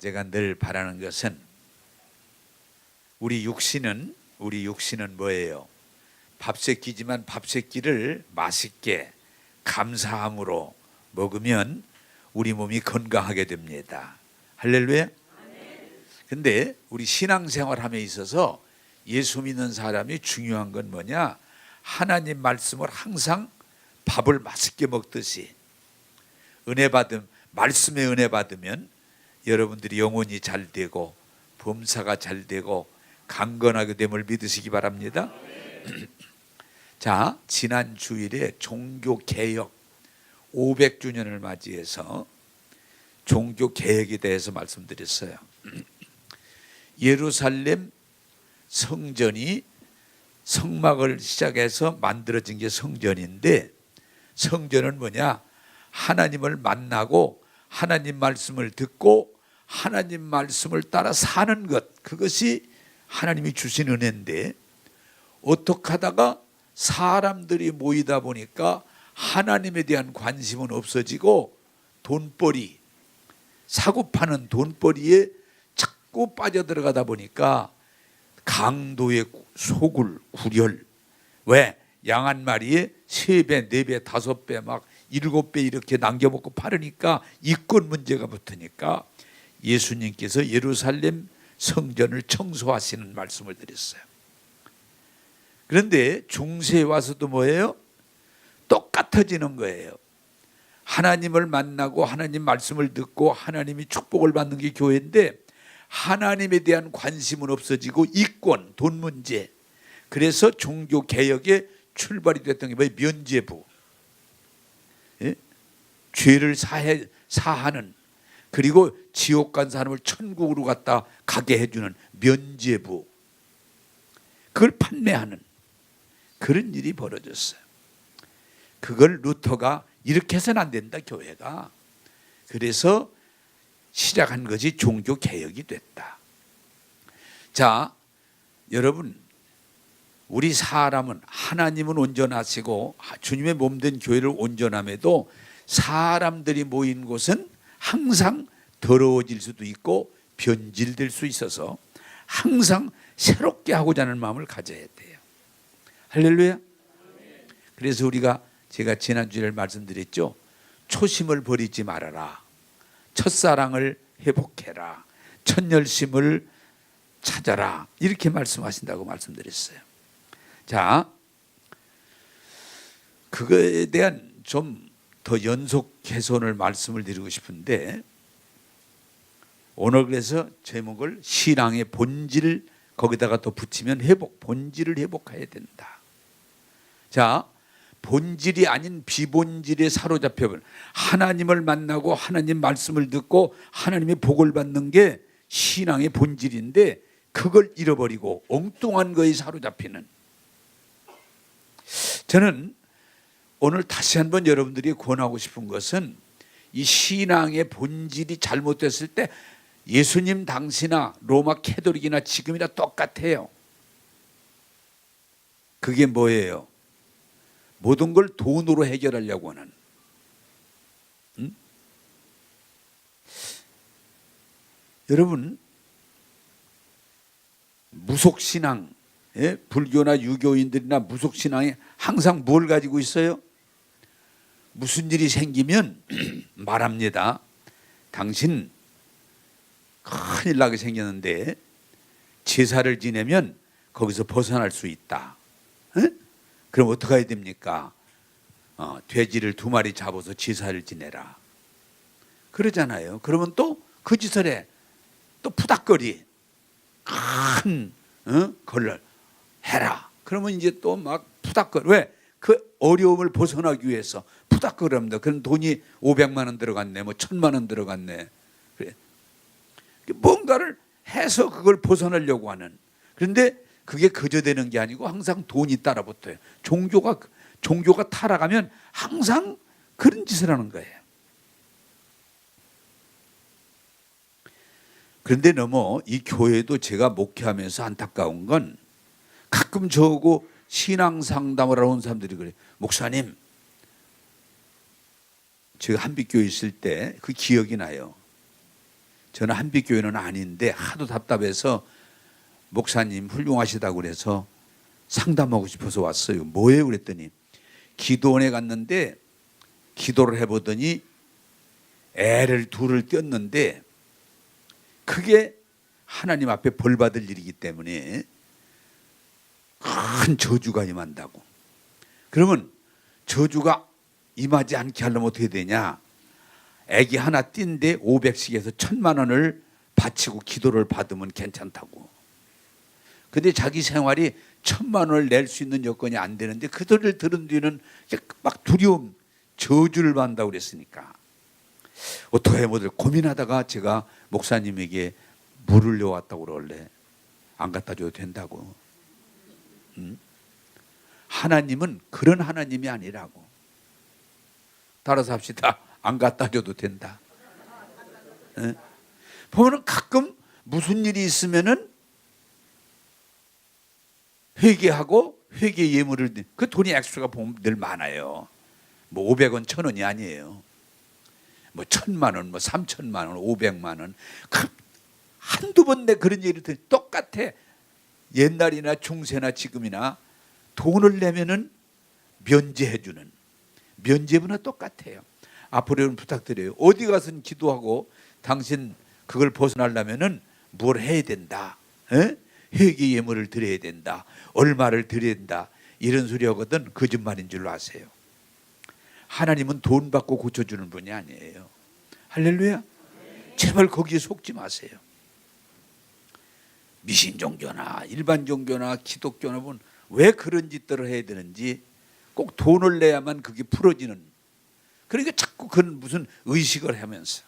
제가 늘 바라는 것은 우리 육신은 뭐예요? 밥새끼지만 밥새끼를 맛있게 감사함으로 먹으면 우리 몸이 건강하게 됩니다. 할렐루야. 근데 우리 신앙생활함에 있어서 예수 믿는 사람이 중요한 건 뭐냐? 하나님 말씀을 항상 밥을 맛있게 먹듯이 말씀에 은혜 받으면 여러분들이 영혼이 잘 되고 범사가 잘 되고 강건하게 됨을 믿으시기 바랍니다. 자, 지난 주일에 종교개혁 500주년을 맞이해서 종교개혁에 대해서 말씀드렸어요. 예루살렘 성전이 성막을 시작해서 만들어진 게 성전인데, 성전은 뭐냐? 하나님을 만나고 하나님 말씀을 듣고 하나님 말씀을 따라 사는 것, 그것이 하나님이 주신 은혜인데, 어떻게 하다가 사람들이 모이다 보니까 하나님에 대한 관심은 없어지고 돈벌이, 사고 파는 돈벌이에 자꾸 빠져들어가다 보니까 강도의 소굴, 구렬, 왜? 양 한 마리에 3배, 4배, 5배 막 7배 이렇게 남겨먹고 팔으니까 이권 문제가 붙으니까 예수님께서 예루살렘 성전을 청소하시는 말씀을 드렸어요. 그런데 중세에 와서도 뭐예요? 똑같아지는 거예요. 하나님을 만나고 하나님 말씀을 듣고 하나님이 축복을 받는 게 교회인데, 하나님에 대한 관심은 없어지고 이권, 돈 문제. 그래서 종교개혁의 출발이 됐던 게 뭐예요? 면죄부. 예? 죄를 사하는, 그리고 지옥 간 사람을 천국으로 갖다 가게 해주는 면죄부, 그걸 판매하는 그런 일이 벌어졌어요. 그걸 루터가 이렇게 해서는 안 된다, 교회가. 그래서 시작한 것이 종교개혁이 됐다. 자, 여러분, 우리 사람은, 하나님은 온전하시고 주님의 몸된 교회를 온전함에도 사람들이 모인 곳은 항상 더러워질 수도 있고 변질될 수 있어서 항상 새롭게 하고자 하는 마음을 가져야 돼요. 할렐루야. 그래서 제가 지난주에 말씀드렸죠. 초심을 버리지 말아라. 첫사랑을 회복해라. 첫 열심을 찾아라. 이렇게 말씀하신다고 말씀드렸어요. 자, 그거에 대한 좀 더 연속 개선을 말씀을 드리고 싶은데, 오늘 그래서 제목을 신앙의 본질, 거기다가 더 붙이면 본질을 회복해야 된다. 자, 본질이 아닌 비본질에 사로잡혀버린, 하나님을 만나고 하나님 말씀을 듣고 하나님의 복을 받는 게 신앙의 본질인데, 그걸 잃어버리고 엉뚱한 거에 사로잡히는, 저는 오늘 다시 한번 여러분들이 권하고 싶은 것은, 이 신앙의 본질이 잘못됐을 때 예수님 당시나 로마 캐톨릭이나 지금이나 똑같아요. 그게 뭐예요? 모든 걸 돈으로 해결하려고 하는. 여러분, 무속신앙, 불교나 유교인들이나 무속신앙이 항상 뭘 가지고 있어요? 무슨 일이 생기면 말합니다. 당신 큰일 나게 생겼는데 제사를 지내면 거기서 벗어날 수 있다. 그럼 어떻게 해야 됩니까? 돼지를 2마리 잡아서 제사를 지내라. 그러잖아요. 그러면 또 그 짓을 해. 또 푸닥거리. 큰 걸을 해라. 그러면 이제 또 막 푸닥거려. 왜? 그 어려움을 벗어나기 위해서 푸닥거립니다. 그럼 돈이 500만 원 들어갔네, 뭐 1000만 원 들어갔네. 그래. 뭔가를 해서 그걸 벗어나려고 하는. 그런데 그게 그저 되는 게 아니고 항상 돈이 따라붙어요. 종교가 타락하면 항상 그런 짓을 하는 거예요. 그런데 이 교회도 제가 목회하면서 안타까운 건, 가끔 저하고 신앙 상담을 하러 온 사람들이 그래요. 목사님, 제가 한빛교회 있을 때 그 기억이 나요. 저는 한빛교회는 아닌데 하도 답답해서 목사님 훌륭하시다고 그래서 상담하고 싶어서 왔어요. 뭐예요? 그랬더니 기도원에 갔는데 기도를 해보더니 애를 둘을 띄었는데 그게 하나님 앞에 벌 받을 일이기 때문에 큰 저주가 임한다고. 그러면 저주가 임하지 않게 하려면 어떻게 되냐? 애기 하나 띈데 500씩에서 1000만 원을 바치고 기도를 받으면 괜찮다고. 근데 자기 생활이 1000만 원을 낼 수 있는 여건이 안 되는데 그 소리를 들은 뒤는 막 두려움, 저주를 받는다고 그랬으니까 어떻게 뭐들 고민하다가 제가 목사님에게 물을 넣어왔다고 그러길래 안 갖다 줘도 된다고. 하나님은 그런 하나님이 아니라고. 따라서 합시다. 안 갖다 줘도 된다. 보면은 가끔 무슨 일이 있으면은 회개하고 회개 예물을 그 돈이 액수가 보면 늘 많아요. 뭐 500원, 1000원이 아니에요. 뭐 1000만 원, 뭐 3000만 원, 500만 원. 한두 번 내 그런 얘기를 듣 똑같아. 옛날이나 중세나 지금이나 돈을 내면은 면제해 주는 면제부나 똑같아요. 앞으로는 부탁드려요. 어디 가서는 기도하고 당신 그걸 벗어나려면은 뭘 해야 된다. 회개 예물을 드려야 된다. 얼마를 드려야 된다. 이런 소리 하거든 거짓말인 줄로 아세요. 하나님은 돈 받고 고쳐주는 분이 아니에요. 할렐루야. 제발 거기에 속지 마세요. 미신 종교나 일반 종교나 기독교나 보면 왜 그런 짓들을 해야 되는지 꼭 돈을 내야만 그게 풀어지는. 그러니까 자꾸 그런 무슨 의식을 하면서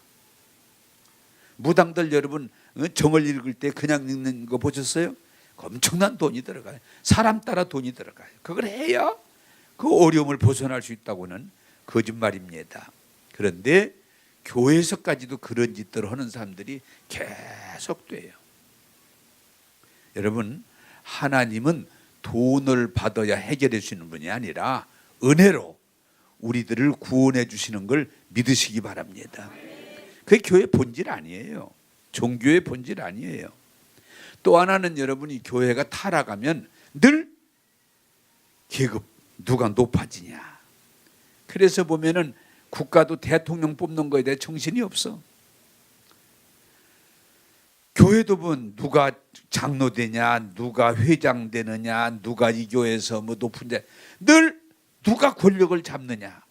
무당들 여러분 정을 읽을 때 그냥 읽는 거 보셨어요? 엄청난 돈이 들어가요. 사람 따라 돈이 들어가요. 그걸 해야 그 어려움을 벗어날 수 있다고는 거짓말입니다. 그런데 교회에서까지도 그런 짓들을 하는 사람들이 계속 돼요. 여러분, 하나님은 돈을 받아야 해결해 주시는 분이 아니라 은혜로 우리들을 구원해 주시는 걸 믿으시기 바랍니다. 그게 교회의 본질 아니에요. 종교의 본질 아니에요. 또 하나는 여러분이 교회가 타락하면 늘 계급 누가 높아지냐. 그래서 보면은 국가도 대통령 뽑는 거에 대해 정신이 없어. 교회도 보면 누가 장로 되냐, 누가 회장 되느냐, 누가 이 교회에서 뭐 높은데 늘 누가 권력을 잡느냐,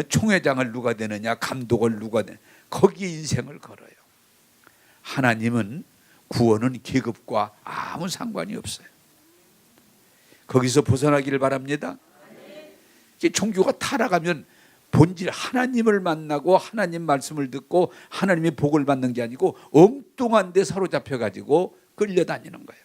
총회장을 누가 되느냐, 감독을 누가 되느냐, 거기에 인생을 걸어요. 하나님은 구원은 계급과 아무 상관이 없어요. 거기서 벗어나기를 바랍니다. 종교가 타락하면 본질 하나님을 만나고 하나님 말씀을 듣고 하나님의 복을 받는 게 아니고 엉뚱한 데 사로잡혀 가지고 끌려다니는 거예요.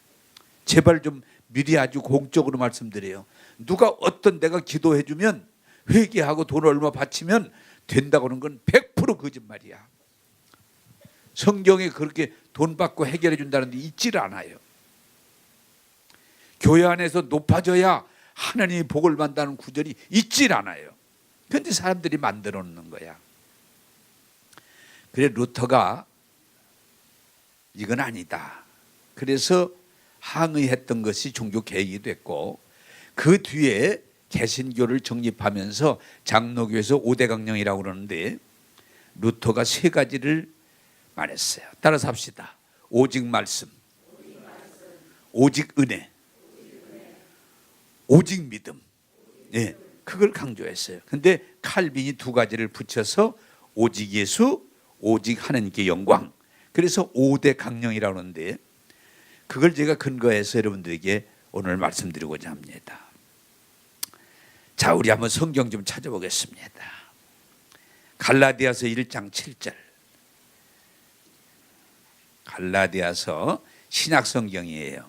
제발 좀 미리 아주 공적으로 말씀드려요. 누가 어떤 데가 기도해 주면 회개하고 돈을 얼마 바치면 된다고 하는 건 100% 거짓말이야. 성경에 그렇게 돈 받고 해결해 준다는 데 있질 않아요. 교회 안에서 높아져야 하나님이 복을 받는다는 구절이 있질 않아요. 그런데 사람들이 만들어 놓는 거야. 그래 루터가 이건 아니다. 그래서 항의했던 것이 종교 개혁이 됐고 그 뒤에 개신교를 정립하면서 장로교에서 5대 강령이라고 그러는데 루터가 3가지를 말했어요. 따라서 합시다. 오직 말씀, 오직 은혜, 오직 믿음. 예, 그걸 강조했어요. 근데 칼빈이 2가지를 붙여서 오직 예수, 오직 하나님께 영광. 그래서 5대 강령이라고 하는데 그걸 제가 근거해서 여러분들에게 오늘 말씀드리고자 합니다. 자, 우리 한번 성경 좀 찾아보겠습니다. 갈라디아서 1장 7절. 갈라디아서 신약 성경이에요.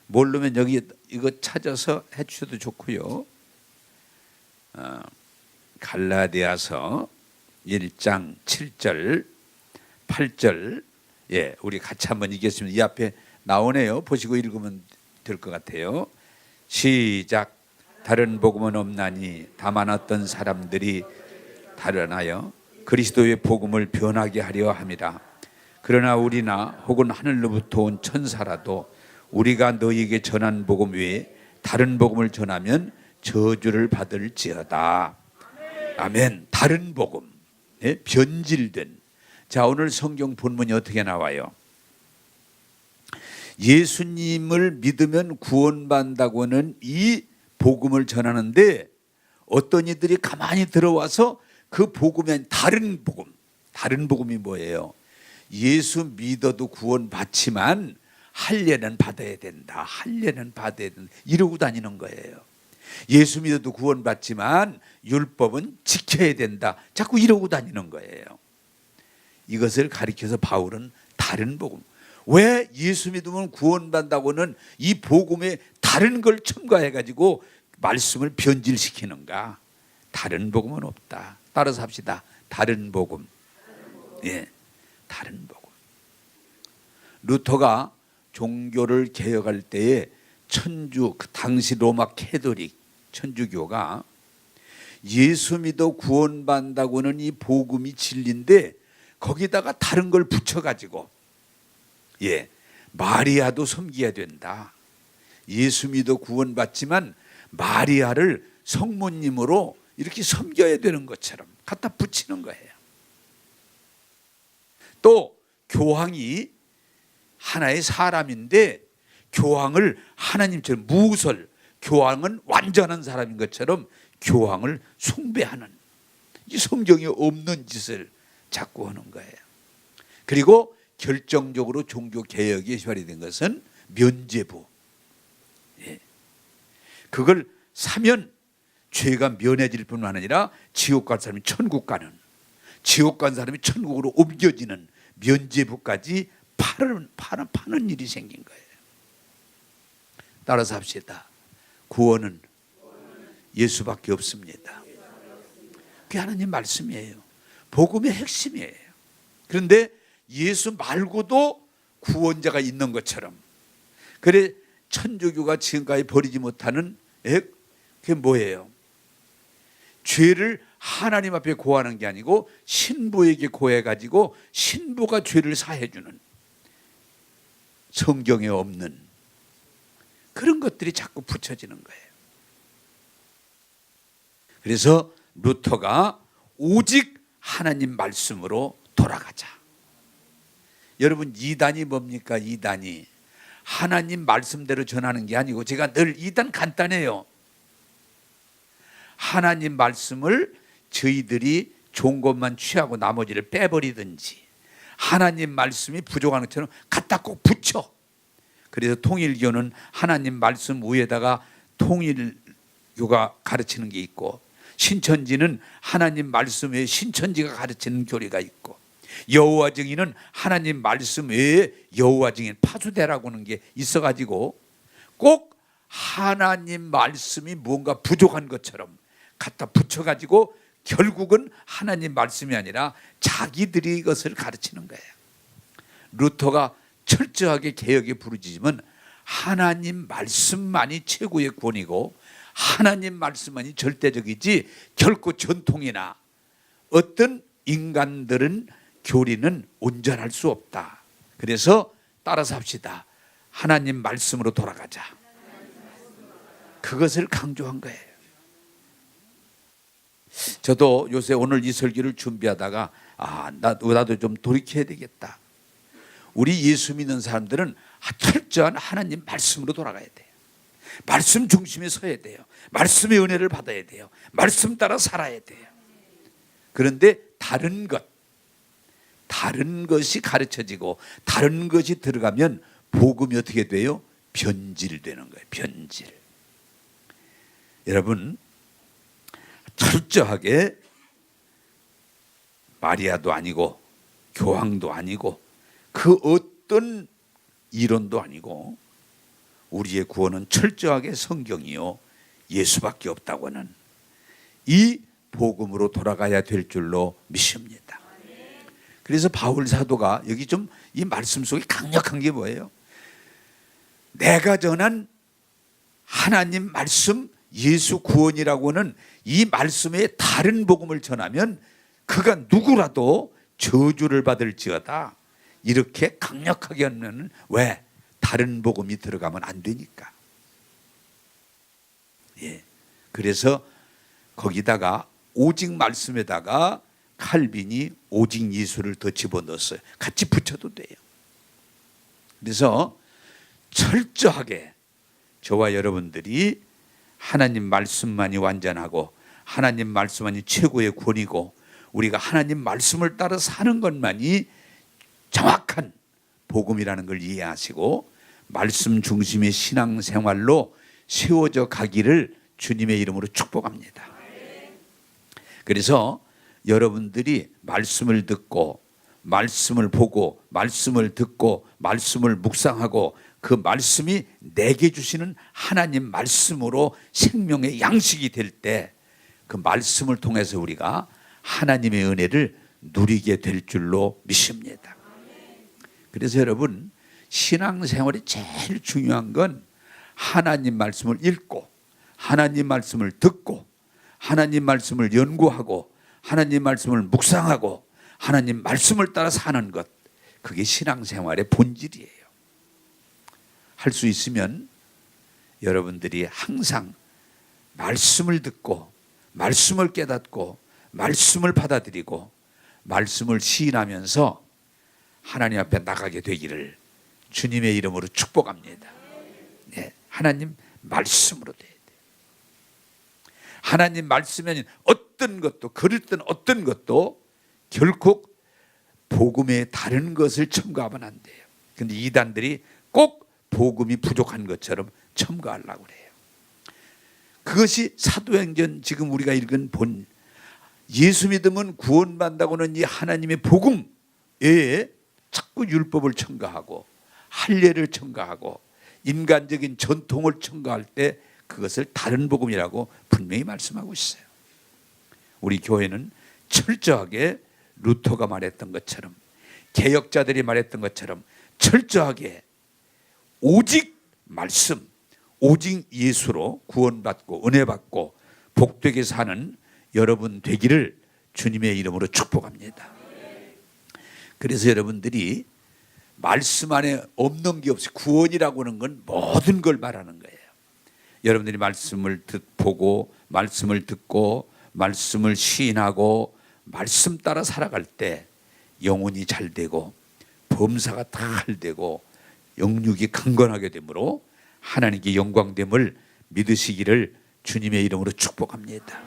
모르면 여기 이거 찾아서 해주셔도 좋고요. 갈라디아서 1장 7절 8절 예, 우리 같이 한번 읽겠습니다. 이 앞에 나오네요. 보시고 읽으면 될 것 같아요. 시작. 다른 복음은 없나니 다만 어떤 사람들이 달아나여 그리스도의 복음을 변하게 하려 함이라. 그러나 우리나 혹은 하늘로부터 온 천사라도 우리가 너희에게 전한 복음 외에 다른 복음을 전하면 저주를 받을지어다. 아멘. 다른 복음, 변질된. 자, 오늘 성경 본문이 어떻게 나와요? 예수님을 믿으면 구원받는다고는 이 복음을 전하는데 어떤 이들이 가만히 들어와서 그 복음에 다른 복음, 다른 복음이 뭐예요? 예수 믿어도 구원받지만 할례는 받아야 된다. 할례는 받아야 된다. 이러고 다니는 거예요. 예수 믿어도 구원받지만 율법은 지켜야 된다. 자꾸 이러고 다니는 거예요. 이것을 가리켜서 바울은 다른 복음. 왜 예수 믿으면 구원받는다고는 이 복음에 다른 걸 첨가해가지고 말씀을 변질시키는가? 다른 복음은 없다. 따라서 합시다. 다른 복음. 예, 다른 복음. 루터가 종교를 개혁할 때에 그 당시 로마 캐톨릭 천주교가 예수 믿어 구원받는다고는 이 복음이 진리인데 거기다가 다른 걸 붙여가지고 마리아도 섬겨야 된다. 예수 믿어 구원받지만 마리아를 성모님으로 이렇게 섬겨야 되는 것처럼 갖다 붙이는 거예요. 또 교황이 하나의 사람인데 교황을 하나님처럼 무설, 교황은 완전한 사람인 것처럼 교황을 숭배하는 이 성경에 없는 짓을 자꾸 하는 거예요. 그리고 결정적으로 종교 개혁이 발휘된 것은 면죄부. 그걸 사면 죄가 면해질 뿐만 아니라 지옥 간 사람이 천국 가는, 지옥 간 사람이 천국으로 옮겨지는 면죄부까지 파는 일이 생긴 거예요. 따라서 합시다. 구원은 예수밖에 없습니다. 그게 하나님 말씀이에요. 복음의 핵심이에요. 그런데 예수 말고도 구원자가 있는 것처럼, 그래 천주교가 지금까지 버리지 못하는 그게 뭐예요? 죄를 하나님 앞에 고하는 게 아니고 신부에게 고해가지고 신부가 죄를 사해주는, 성경에 없는 그런 것들이 자꾸 붙여지는 거예요. 그래서 루터가 오직 하나님 말씀으로 돌아가자. 여러분, 이단이 뭡니까? 이단이 하나님 말씀대로 전하는 게 아니고, 제가 늘 이단 간단해요. 하나님 말씀을 저희들이 좋은 것만 취하고 나머지를 빼버리든지, 하나님 말씀이 부족한 것처럼 갖다 꼭 붙여. 그래서 통일교는 하나님 말씀 위에다가 통일교가 가르치는 게 있고, 신천지는 하나님 말씀 외에 신천지가 가르치는 교리가 있고, 여호와 증인은 하나님 말씀 외에 여호와 증인 파수대라고 하는 게 있어가지고 꼭 하나님 말씀이 뭔가 부족한 것처럼 갖다 붙여가지고 결국은 하나님 말씀이 아니라 자기들이 이것을 가르치는 거예요. 루터가 철저하게 개혁에 부르짖으면 하나님 말씀만이 최고의 권위고 하나님 말씀만이 절대적이지 결코 전통이나 어떤 인간들은 교리는 온전할 수 없다. 그래서 따라서 합시다. 하나님 말씀으로 돌아가자. 그것을 강조한 거예요. 저도 요새 오늘 이 설교를 준비하다가 나도 좀 돌이켜야 되겠다. 우리 예수 믿는 사람들은 철저한 하나님 말씀으로 돌아가야 돼요. 말씀 중심에 서야 돼요. 말씀의 은혜를 받아야 돼요. 말씀 따라 살아야 돼요. 그런데 다른 것이 가르쳐지고 다른 것이 들어가면 복음이 어떻게 돼요? 변질되는 거예요. 변질. 여러분, 철저하게 마리아도 아니고 교황도 아니고 그 어떤 이론도 아니고 우리의 구원은 철저하게 성경이요 예수밖에 없다고 하는 이 복음으로 돌아가야 될 줄로 믿습니다. 그래서 바울 사도가 여기 좀 이 말씀 속에 강력한 게 뭐예요? 내가 전한 하나님 말씀 예수 구원이라고 하는 이 말씀에 다른 복음을 전하면 그가 누구라도 저주를 받을지어다. 이렇게 강력하게 하면 왜? 다른 복음이 들어가면 안 되니까. 예. 그래서 거기다가 오직 말씀에다가 칼빈이 오직 예수를 더 집어넣었어요. 같이 붙여도 돼요. 그래서 철저하게 저와 여러분들이 하나님 말씀만이 완전하고 하나님 말씀만이 최고의 권위고 우리가 하나님 말씀을 따라 사는 것만이 정확한 복음이라는 걸 이해하시고 말씀 중심의 신앙생활로 세워져 가기를 주님의 이름으로 축복합니다. 그래서 여러분들이 말씀을 듣고 말씀을 보고 말씀을 듣고 말씀을 묵상하고 그 말씀이 내게 주시는 하나님 말씀으로 생명의 양식이 될 때 그 말씀을 통해서 우리가 하나님의 은혜를 누리게 될 줄로 믿습니다. 그래서 여러분 신앙생활이 제일 중요한 건 하나님 말씀을 읽고 하나님 말씀을 듣고 하나님 말씀을 연구하고 하나님 말씀을 묵상하고 하나님 말씀을 따라 사는 것, 그게 신앙생활의 본질이에요. 할 수 있으면 여러분들이 항상 말씀을 듣고 말씀을 깨닫고 말씀을 받아들이고 말씀을 시인하면서 하나님 앞에 나가게 되기를 주님의 이름으로 축복합니다. 네, 하나님 말씀으로 돼야 돼요. 하나님 말씀에는 어떤 것도 그럴 땐 어떤 것도 결코 복음의 다른 것을 첨가하면 안 돼요. 그런데 이단들이 꼭 복음이 부족한 것처럼 첨가하려고 그래요. 그것이 사도행전 지금 우리가 읽은 본 예수 믿으면 구원받는다고는 이 하나님의 복음 외에 자꾸 율법을 첨가하고 할례를 첨가하고 인간적인 전통을 첨가할 때 그것을 다른 복음이라고 분명히 말씀하고 있어요. 우리 교회는 철저하게 루터가 말했던 것처럼 개혁자들이 말했던 것처럼 철저하게 오직 말씀, 오직 예수로 구원받고 은혜받고 복되게 사는 여러분 되기를 주님의 이름으로 축복합니다. 그래서 여러분들이 말씀 안에 없는 게 없이 구원이라고 하는 건 모든 걸 말하는 거예요. 여러분들이 말씀을 보고 말씀을 듣고 말씀을 시인하고 말씀 따라 살아갈 때 영혼이 잘 되고 범사가 다 잘 되고 영육이 강건하게 되므로 하나님께 영광됨을 믿으시기를 주님의 이름으로 축복합니다.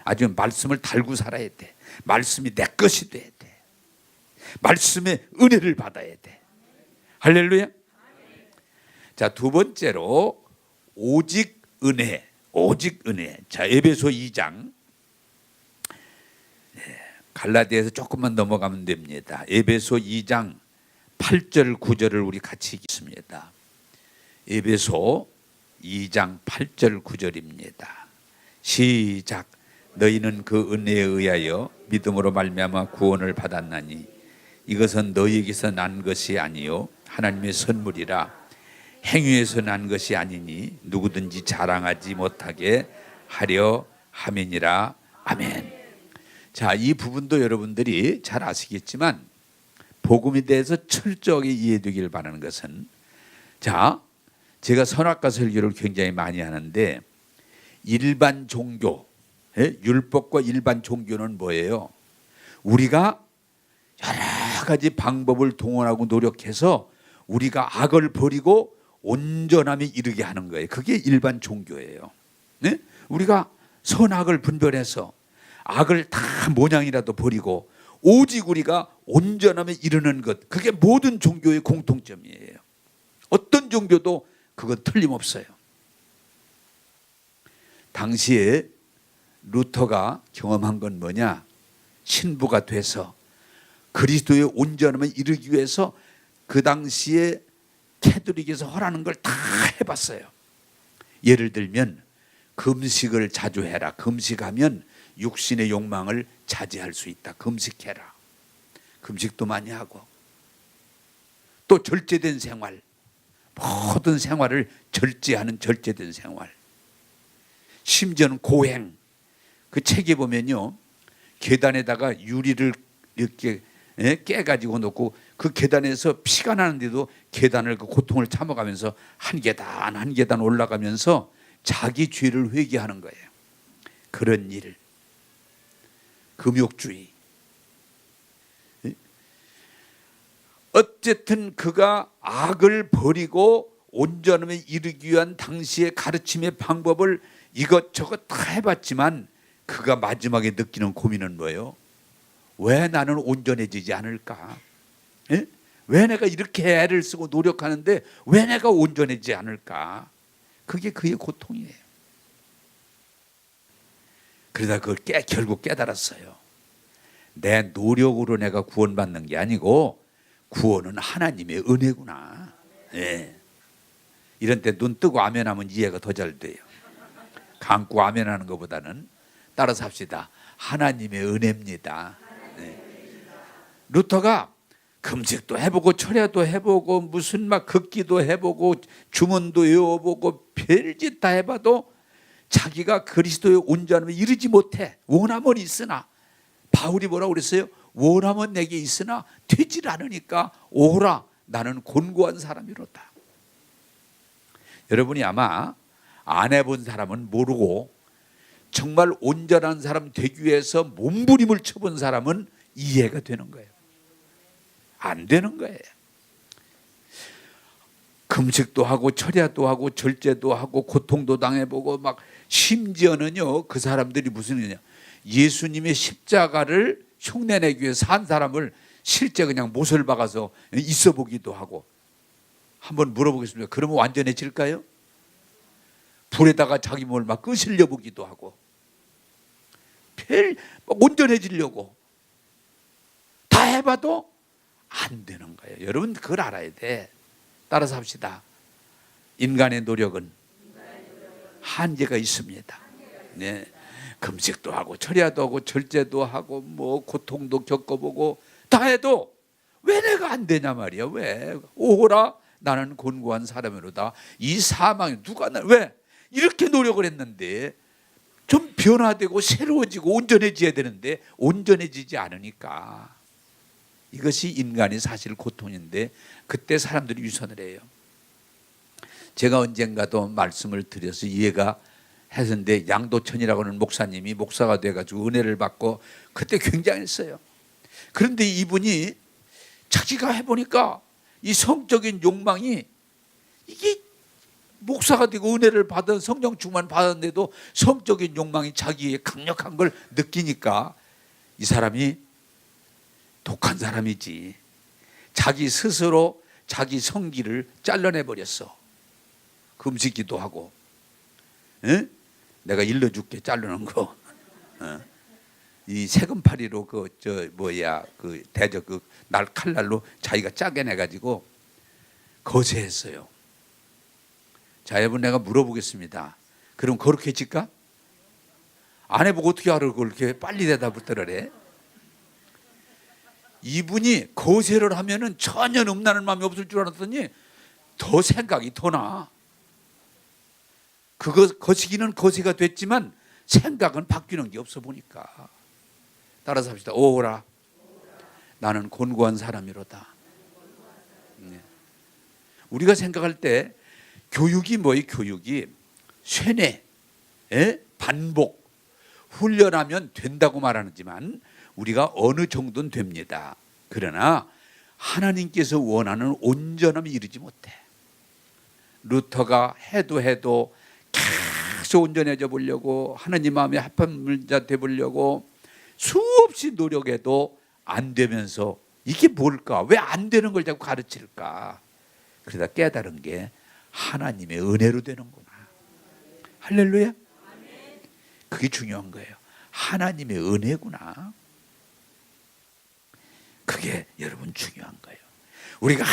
아주 말씀을 달고 살아야 돼. 말씀이 내 것이 돼야 돼. 말씀의 은혜를 받아야 돼. 할렐루야. 자, 두 번째로 오직 은혜. 오직 은혜. 자, 에베소 2장. 갈라디아에서 조금만 넘어가면 됩니다. 에베소 2장 8절 9절을 우리 같이 읽습니다. 에베소 2장 8절 9절입니다. 시작. 너희는 그 은혜에 의하여 믿음으로 말미암아 구원을 받았나니 이것은 너희에게서 난 것이 아니요 하나님의 선물이라 행위에서 난 것이 아니니 누구든지 자랑하지 못하게 하려 함이니라. 아멘. 자, 이 부분도 여러분들이 잘 아시겠지만 복음에 대해서 철저하게 이해되기를 바라는 것은, 자, 제가 선악과 설교를 굉장히 많이 하는데 일반 종교, 율법과 일반 종교는 뭐예요? 우리가 여러 가지 방법을 동원하고 노력해서 우리가 악을 버리고 온전함에 이르게 하는 거예요. 그게 일반 종교예요. 네? 우리가 선악을 분별해서 악을 다 모양이라도 버리고 오직 우리가 온전함에 이르는 것, 그게 모든 종교의 공통점이에요. 어떤 종교도 그건 틀림없어요. 당시에 루터가 경험한 건 뭐냐? 신부가 돼서 그리스도의 온전함에 이르기 위해서 그 당시에 캐톨릭에서 허라는 걸 다 해봤어요. 예를 들면 금식을 자주 해라. 금식하면 육신의 욕망을 자제할 수 있다. 금식해라. 금식도 많이 하고 또 절제된 생활, 모든 생활을 절제하는 절제된 생활. 심지어는 고행. 그 책에 보면요, 계단에다가 유리를 이렇게 깨가지고 놓고 그 계단에서 피가 나는데도 계단을 그 고통을 참아가면서 한 계단 한 계단 올라가면서 자기 죄를 회개하는 거예요. 그런 일, 금욕주의. 어쨌든 그가 악을 버리고 온전함에 이르기 위한 당시의 가르침의 방법을 이것저것 다 해봤지만 그가 마지막에 느끼는 고민은 뭐예요? 왜 나는 온전해지지 않을까? 예? 왜 내가 이렇게 애를 쓰고 노력하는데 왜 내가 온전해지지 않을까? 그게 그의 고통이에요. 그러다 그걸 결국 깨달았어요. 내 노력으로 내가 구원받는 게 아니고 구원은 하나님의 은혜구나. 예. 이런 때 눈 뜨고 아멘하면 이해가 더 잘 돼요. 감고 아멘하는 것보다는 따라서 합시다. 하나님의 은혜입니다. 예. 루터가 금식도 해보고 철야도 해보고 무슨 막 걷기도 해보고 주문도 외워보고 별짓 다 해봐도 자기가 그리스도의 온전함에 이르지 못해. 원함은 있으나, 바울이 뭐라고 그랬어요? 원함은 내게 있으나 되질 않으니까 오라, 나는 곤고한 사람이로다. 여러분이 아마 안 해본 사람은 모르고 정말 온전한 사람 되기 위해서 몸부림을 쳐본 사람은 이해가 되는 거예요. 안 되는 거예요. 금식도 하고 철야도 하고 절제도 하고 고통도 당해보고 막 심지어는요, 그 사람들이 무슨 일이냐, 예수님의 십자가를 흉내내기 위해 산 사람을 실제 그냥 못을 박아서 있어 보기도 하고. 한번 물어보겠습니다. 그러면 완전해질까요? 불에다가 자기 몸을 막 끄실려 보기도 하고 온전해지려고 다 해봐도 안 되는 거예요. 여러분 그걸 알아야 돼. 따라서 합시다. 인간의 노력은 한계가 있습니다. 네. 금식도 하고 철야도 하고 절제도 하고 뭐 고통도 겪어보고 다 해도 왜 내가 안 되냐 말이야. 왜? 오호라, 나는 곤고한 사람이로다. 이 사망이 누가 왜 이렇게 노력을 했는데 좀 변화되고 새로워지고 온전해져야 되는데 온전해지지 않으니까. 이것이 인간의 사실 고통인데 그때 사람들이 위선을 해요. 제가 언젠가도 말씀을 드려서 이해가 했는데, 양도천이라고 하는 목사님이 목사가 돼가지고 은혜를 받고 그때 굉장했어요. 그런데 이분이 자기가 해보니까 이 성적인 욕망이, 이게 목사가 되고 은혜를 받은 성령 충만 받았는데도 성적인 욕망이 자기의 강력한 걸 느끼니까 이 사람이 독한 사람이지. 자기 스스로 자기 성기를 잘라내버렸어. 금식기도 하고. 에? 내가 일러줄게, 자르는 거. 이 세금파리로 그 대저 그 날 칼날로 자기가 짜게 내가지고 거세했어요. 자, 여러분 내가 물어보겠습니다. 그럼 그렇게 해질까? 안 해보고 어떻게 알아? 그렇게 빨리 대답을 들으래. 이분이 거세를 하면은 전혀 음란한 마음이 없을 줄 알았더니 더 생각이 더 나. 그거 거시기는 거세가 됐지만 생각은 바뀌는 게 없어 보니까. 따라서 합시다. 오호라, 나는 곤고한 사람이로다. 네. 우리가 생각할 때 교육이 뭐예요? 교육이 쇠뇌, 반복, 훈련하면 된다고 말하지만 우리가 어느 정도는 됩니다. 그러나 하나님께서 원하는 온전함에 이르지 못해. 루터가 해도 계속 온전해져 보려고, 하나님 마음에 합한 자 돼 보려고 수없이 노력해도 안 되면서 이게 뭘까? 왜 안 되는 걸 자꾸 가르칠까? 그러다 깨달은 게 하나님의 은혜로 되는구나. 할렐루야. 그게 중요한 거예요. 하나님의 은혜구나. 그게 여러분 중요한 거예요. 우리가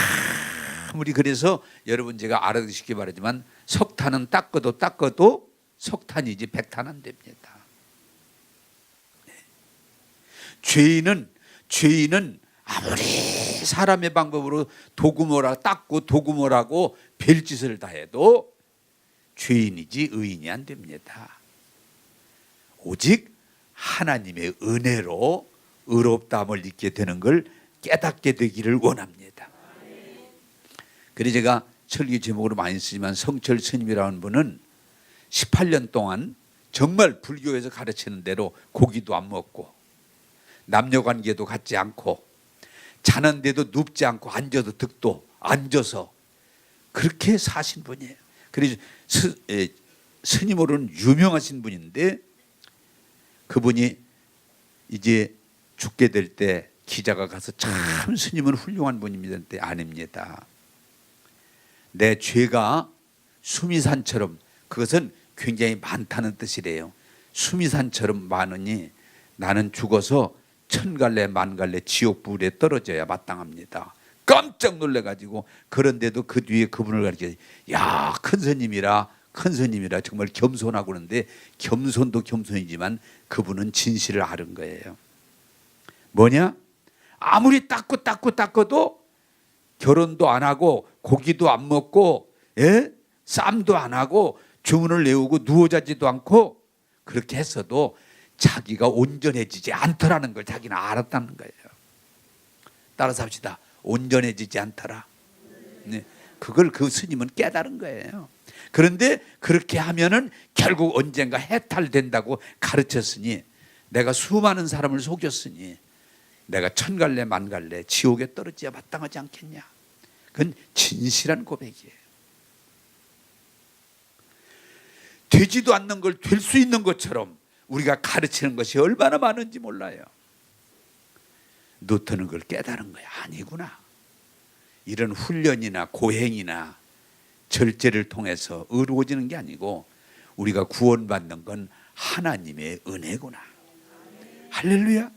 아무리 그래서 여러분 제가 알아두시기 바라지만 석탄은 닦아도 석탄이지 백탄 안 됩니다. 네. 죄인은 아무리 사람의 방법으로 닦고 도구모라고 별짓을 다 해도 죄인이지 의인이 안 됩니다. 오직 하나님의 은혜로 의롭다함을 입게 되는 걸 깨닫게 되기를 원합니다. 그래서 제가 설교 제목으로 많이 쓰지만 성철 스님이라는 분은 18년 동안 정말 불교에서 가르치는 대로 고기도 안 먹고 남녀관계도 갖지 않고 자는데도 눕지 않고 앉아도 득도 앉아서 그렇게 사신 분이에요. 그래서 스님으로는 유명하신 분인데 그분이 이제 죽게 될 때 기자가 가서 참 스님은 훌륭한 분입니다. 그때 아닙니다. 내 죄가 수미산처럼, 그것은 굉장히 많다는 뜻이래요. 수미산처럼 많으니 나는 죽어서 천갈래 만갈래 지옥불에 떨어져야 마땅합니다. 깜짝 놀래가지고, 그런데도 그 뒤에 그분을 가르쳐, 야, 큰 스님이라 정말 겸손하고 그러는데, 겸손도 겸손이지만 그분은 진실을 아는 거예요. 뭐냐? 아무리 닦아도 결혼도 안 하고 고기도 안 먹고 쌈도 안 하고 주문을 내우고 누워 자지도 않고 그렇게 했어도 자기가 온전해지지 않더라는 걸 자기는 알았다는 거예요. 따라서 합시다. 온전해지지 않더라. 네. 그걸 그 스님은 깨달은 거예요. 그런데 그렇게 하면은 결국 언젠가 해탈된다고 가르쳤으니, 내가 수많은 사람을 속였으니 내가 천갈래 만갈래 지옥에 떨어져야 마땅하지 않겠냐. 그건 진실한 고백이에요. 되지도 않는 걸 될 수 있는 것처럼 우리가 가르치는 것이 얼마나 많은지 몰라요. 노트는 그걸 깨달은 거야. 아니구나. 이런 훈련이나 고행이나 절제를 통해서 이루어지는 게 아니고 우리가 구원받는 건 하나님의 은혜구나. 할렐루야.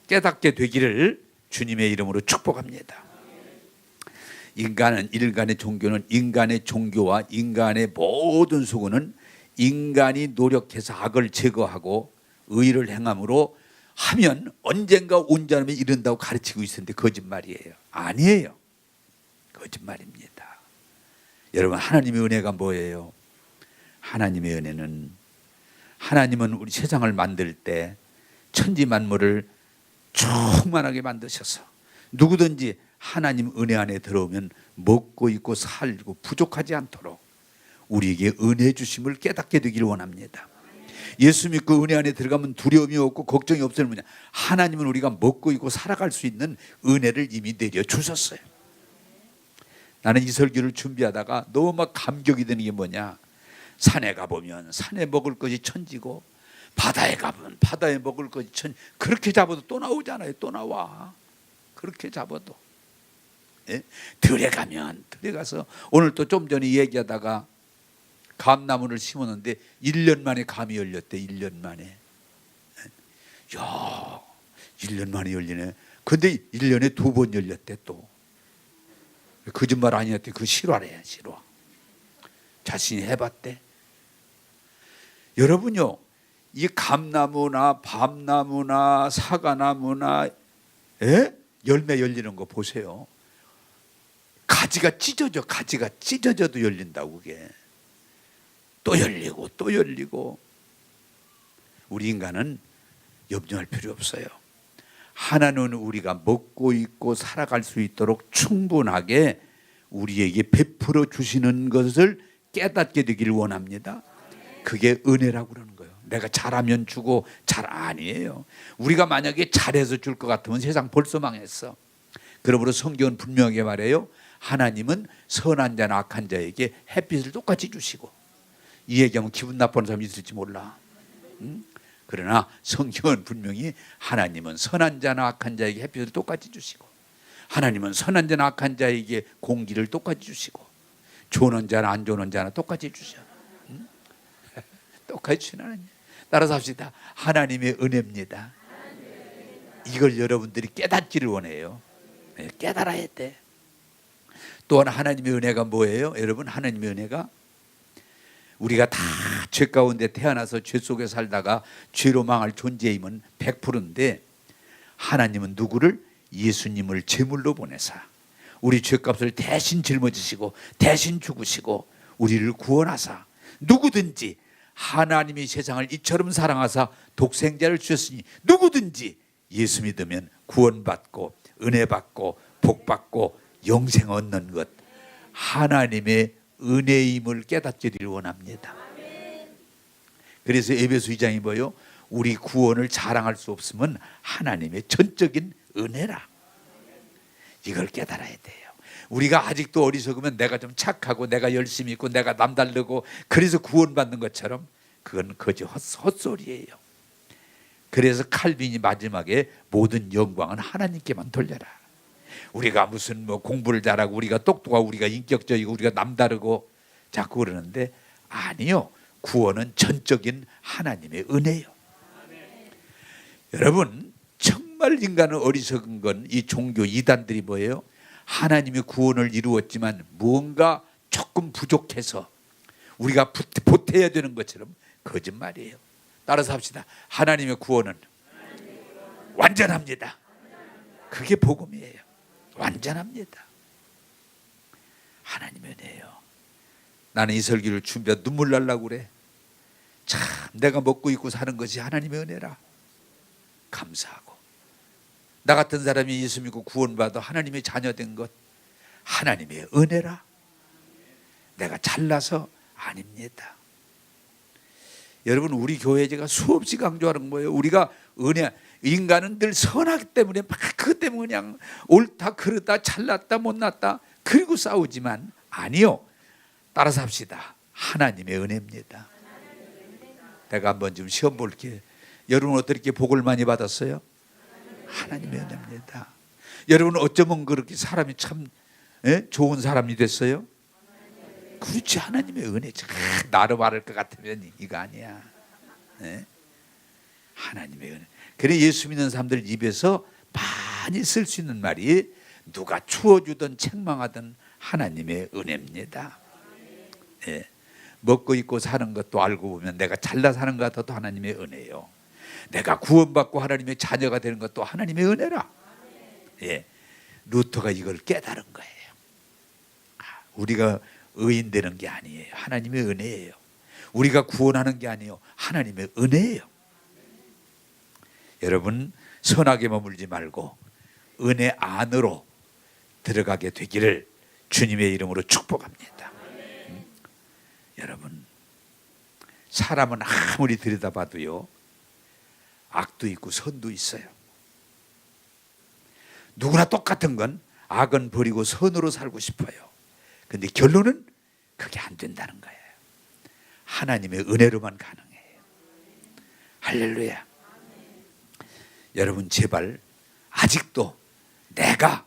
깨닫게 되기를 주님의 이름으로 축복합니다. 인간의 종교는, 인간의 종교와 인간의 모든 수고는 인간이 노력해서 악을 제거하고 의를 행함으로 하면 언젠가 온전함에 이른다고 가르치고 있었는데 거짓말이에요. 아니에요. 거짓말입니다. 여러분, 하나님의 은혜가 뭐예요? 하나님의 은혜는, 하나님은 우리 세상을 만들 때 천지 만물을 충만하게 만드셔서 누구든지 하나님 은혜 안에 들어오면 먹고 입고 살고 부족하지 않도록 우리에게 은혜 주심을 깨닫게 되기를 원합니다. 예수 믿고 은혜 안에 들어가면 두려움이 없고 걱정이 없을 뭐냐? 하나님은 우리가 먹고 입고 살아갈 수 있는 은혜를 이미 내려주셨어요. 나는 이 설교를 준비하다가 너무 막 감격이 되는 게 뭐냐? 산에 가보면 산에 먹을 것이 천지고 바다에 가면 바다에 먹을 것이 천지. 그렇게 잡아도 또 나오잖아요. 또 나와. 그렇게 잡아도. 들에 가면 들에 가서, 오늘 또 좀 전에 얘기하다가 감나무를 심었는데 1년 만에 감이 열렸대. 1년 만에. 야, 1년 만에 열리네. 근데 1년에 2번 열렸대 또. 거짓말 아니었대. 그 실화래, 실화. 자신이 해봤대. 여러분요, 이 감나무나 밤나무나 사과나무나 열매 열리는 거 보세요. 가지가 찢어져도 열린다고. 그게 또 열리고 또 열리고. 우리 인간은 염려할 필요 없어요. 하나는 우리가 먹고 있고 살아갈 수 있도록 충분하게 우리에게 베풀어 주시는 것을 깨닫게 되기를 원합니다. 그게 은혜라고 그러는 거예요. 내가 잘하면 주고 잘 아니에요. 우리가 만약에 잘해서 줄 것 같으면 세상 벌써 망했어. 그러므로 성경은 분명하게 말해요. 하나님은 선한 자나 악한 자에게 햇빛을 똑같이 주시고. 이 얘기하면 기분 나빠하는 사람이 있을지 몰라. 그러나 성경은 분명히 하나님은 선한 자나 악한 자에게 햇빛을 똑같이 주시고, 하나님은 선한 자나 악한 자에게 공기를 똑같이 주시고, 좋은 자나 안 좋은 자나 똑같이 주셔. 똑같이 주시는 하나님. 따라서 합시다. 하나님의 은혜입니다. 이걸 여러분들이 깨닫기를 원해요. 깨달아야 돼. 또한 하나님의 은혜가 뭐예요? 여러분, 하나님의 은혜가 우리가 다 죄 가운데 태어나서 죄 속에 살다가 죄로 망할 존재임은 100%인데, 하나님은 누구를? 예수님을 제물로 보내사 우리 죄값을 대신 짊어지시고 대신 죽으시고 우리를 구원하사, 누구든지 하나님이 세상을 이처럼 사랑하사 독생자를 주셨으니 누구든지 예수 믿으면 구원받고 은혜받고 복받고 영생 얻는 것, 하나님의 은혜임을 깨닫기를 원합니다. 그래서 에베소 2장이 뭐요? 우리 구원을 자랑할 수 없으면 하나님의 전적인 은혜라. 이걸 깨달아야 돼요. 우리가 아직도 어리석으면 내가 좀 착하고 내가 열심히 있고 내가 남다르고 그래서 구원받는 것처럼 그건 거짓 헛소리예요. 그래서 칼빈이 마지막에 모든 영광은 하나님께만 돌려라. 우리가 무슨 뭐 공부를 잘하고 우리가 똑똑하고 우리가 인격적이고 우리가 남다르고 자꾸 그러는데 아니요. 구원은 전적인 하나님의 은혜요. 여러분 정말 인간은 어리석은 건 이 종교 이단들이 뭐예요? 하나님의 구원을 이루었지만 무언가 조금 부족해서 우리가 보태야 되는 것처럼 거짓말이에요. 따라서 합시다. 하나님의 구원은 완전합니다. 그게 복음이에요. 완전합니다. 하나님의 은혜예요. 나는 이 설교를 준비하다 눈물 날라고 그래. 참 내가 먹고 입고 사는 것이 하나님의 은혜라. 감사하고 나 같은 사람이 예수 믿고 구원받아 하나님의 자녀 된 것 하나님의 은혜라. 내가 잘나서 아닙니다. 여러분 우리 교회제가 수없이 강조하는 거예요. 우리가 은혜, 인간은 늘 선하기 때문에 막 그것 때문에 그냥 옳다 그르다 잘났다 못났다 그리고 싸우지만 아니요. 따라서 합시다. 하나님의 은혜입니다. 내가 한번 좀 시험 볼게요. 여러분 어떻게 복을 많이 받았어요? 하나님의 은혜입니다. 여러분 어쩌면 그렇게 사람이 참 좋은 사람이 됐어요? 그렇지. 하나님의 은혜죠. 나로 말할 것 같으면 이거 아니야. 하나님의 은혜. 그래 예수 믿는 사람들 입에서 많이 쓸 수 있는 말이 누가 추워주든 책망하든 하나님의 은혜입니다. 먹고 입고 사는 것도 알고 보면 내가 잘나 사는 것 같아도 하나님의 은혜요. 내가 구원받고 하나님의 자녀가 되는 것도 하나님의 은혜라. 루터가 이걸 깨달은 거예요. 우리가 의인 되는 게 아니에요. 하나님의 은혜예요. 우리가 구원하는 게 아니에요. 하나님의 은혜예요. 여러분 선하게 머물지 말고 은혜 안으로 들어가게 되기를 주님의 이름으로 축복합니다. 여러분 사람은 아무리 들여다봐도요 악도 있고 선도 있어요. 누구나 똑같은 건 악은 버리고 선으로 살고 싶어요. 근데 결론은 그게 안 된다는 거예요. 하나님의 은혜로만 가능해요. 할렐루야. 여러분 제발 아직도 내가